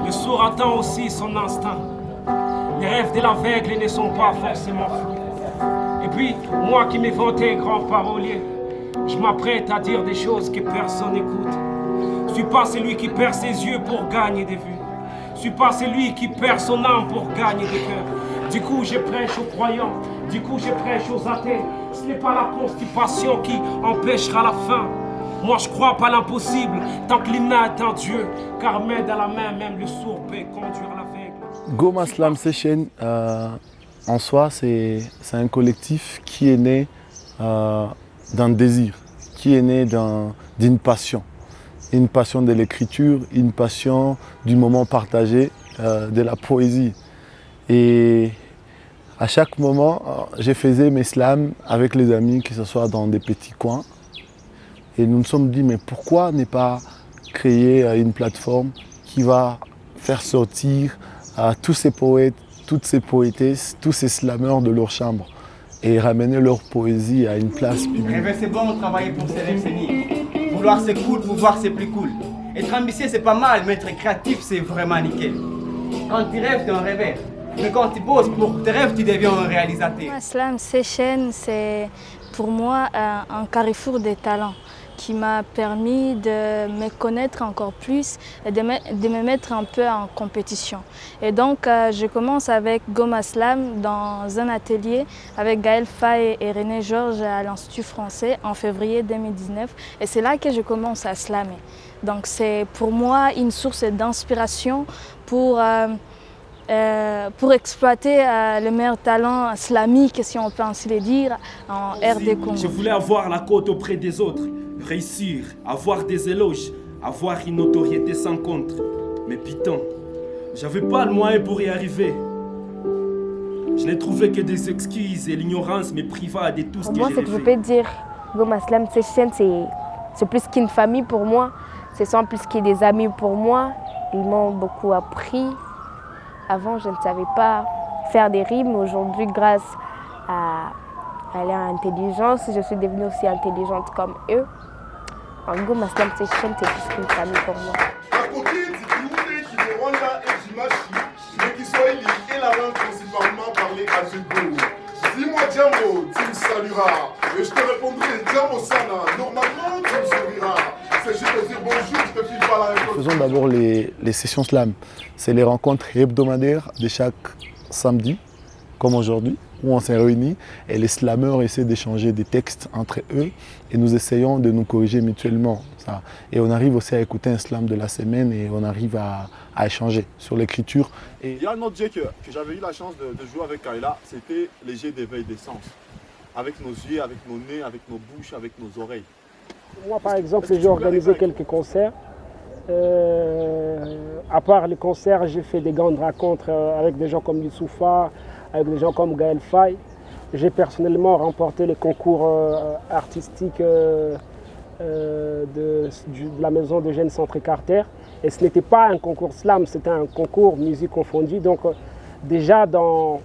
Le sourd attend aussi son instinct. Les rêves de l'aveugle ne sont pas forcément flous. Et puis, moi qui m'ai vanté grand parolier, je m'apprête à dire des choses que personne n'écoute. Je suis pas celui qui perd ses yeux pour gagner des vues. Je suis pas celui qui perd son âme pour gagner des cœurs. Du coup, je prêche aux croyants. Du coup, je prêche aux athées. Ce n'est pas la constipation qui empêchera la faim. Moi, je crois pas l'impossible tant que l'humain est un Dieu. Car main dans la main, même le sourd peut conduire l'aveugle. Goma Slam Session, en soi, c'est un collectif qui est né d'un désir, qui est né d'une passion. Une passion de l'écriture, une passion du moment partagé, de la poésie. Et à chaque moment, je faisais mes slams avec les amis, que ce soit dans des petits coins. Et nous nous sommes dit, mais pourquoi ne pas créer une plateforme qui va faire sortir tous ces poètes, toutes ces poétesses, tous ces slammeurs de leur chambre et ramener leur poésie à une place publique. Rêver c'est bon, travailler pour ses rêves c'est nul. Vouloir c'est cool, pouvoir c'est plus cool. Être ambitieux c'est pas mal, mais être créatif c'est vraiment nickel. Quand tu rêves, t'es un rêveur. Mais quand tu bosses pour tes rêves, tu deviens un réalisateur. Slam Session, c'est pour moi un carrefour des talents qui m'a permis de me connaître encore plus et de me mettre un peu en compétition. Et donc, je commence avec Goma Slam dans un atelier avec Gaël Faye et René Georges à l'Institut français en février 2019. Et c'est là que je commence à slammer. Donc, c'est pour moi une source d'inspiration pour exploiter le meilleur talent slamique, si on peut ainsi le dire, en RD Congo. Je voulais avoir la cote auprès des autres, réussir, avoir des éloges, avoir une notoriété sans contre. Mais putain, j'avais pas le moyen pour y arriver. Je n'ai trouvé que des excuses et l'ignorance me priva de tout ce que j'ai fait. Pour moi, ce que je peux dire, Goma Slam Session, c'est plus qu'une famille pour moi. Ce sont plus que des amis pour moi. Ils m'ont beaucoup appris. Avant, je ne savais pas faire des rimes. Aujourd'hui, grâce à leur intelligence, je suis devenue aussi intelligente comme eux. En Goma Slam Session, c'est plus qu'une famille pour moi. À côté du Kirundi, Kinyarwanda et Jimashi, le Kiswahili est la langue principalement parlée à Djibouti. Dis-moi Djambo, tu me salueras. Et je te répondrai Djambo Sana. Normalement, tu me souriras. C'est juste te dire bonjour, je te file pas la réponse. Faisons d'abord les sessions slam. C'est les rencontres hebdomadaires de chaque samedi, comme aujourd'hui, où on s'est réunis et les slammeurs essaient d'échanger des textes entre eux et nous essayons de nous corriger mutuellement. Ça. Et on arrive aussi à écouter un slam de la semaine et on arrive à échanger sur l'écriture. Il y a un autre jeu que j'avais eu la chance de jouer avec Kayla, c'était les jeux d'éveil des sens. Avec nos yeux, avec nos nez, avec nos bouches, avec nos oreilles. Moi, par exemple, j'ai organisé quelques concerts. À part les concerts, j'ai fait des grandes rencontres avec des gens comme Youssoufa, avec des gens comme Gaël Faye. J'ai personnellement remporté les concours artistiques de la maison de jeunes Centre Carter. Et ce n'était pas un concours slam, c'était un concours musique confondue. Donc déjà dans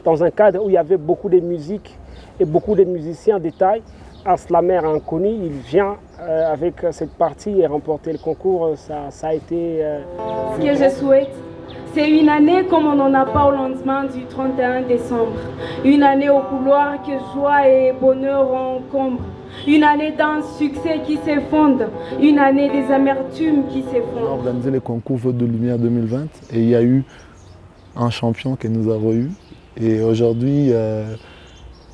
un cadre où il y avait beaucoup de musique et beaucoup de musiciens de taille, un slammer inconnu, il vient avec cette partie et remporter le concours, ça a été... Ce que je souhaite, c'est une année comme on n'en a pas au lendemain du 31 décembre. Une année au couloir que joie et bonheur encombrent. Une année d'un succès qui s'effondre. Une année des amertumes qui s'effondrent. On a organisé le concours Vote de Lumière 2020 et il y a eu un champion que nous avons eu. Et aujourd'hui,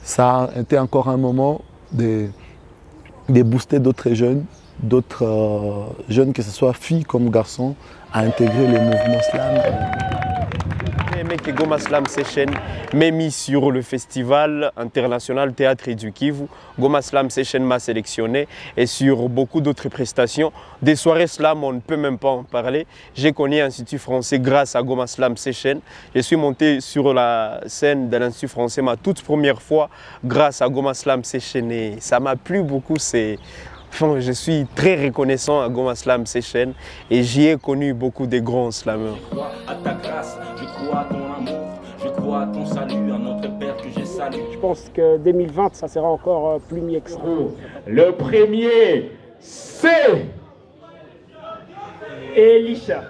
ça a été encore un moment de booster d'autres jeunes, que ce soit filles comme garçons, à intégrer les mouvements slam. J'ai aimé que Goma Slam Session m'ait mis sur le festival international Théâtre du Kivu. Goma Slam Session m'a sélectionné et sur beaucoup d'autres prestations. Des soirées slam, on ne peut même pas en parler. J'ai connu l'Institut français grâce à Goma Slam Session. Je suis monté sur la scène de l'Institut français ma toute première fois grâce à Goma Slam Session et ça m'a plu beaucoup. Enfin, je suis très reconnaissant à Goma Slam Session et j'y ai connu beaucoup de grands slammeurs. Je crois à ta grâce, je crois à ton amour, je crois à ton salut, à notre Père que je salue. Je pense que 2020, ça sera encore plus mieux que ça. Le premier, c'est Elisha.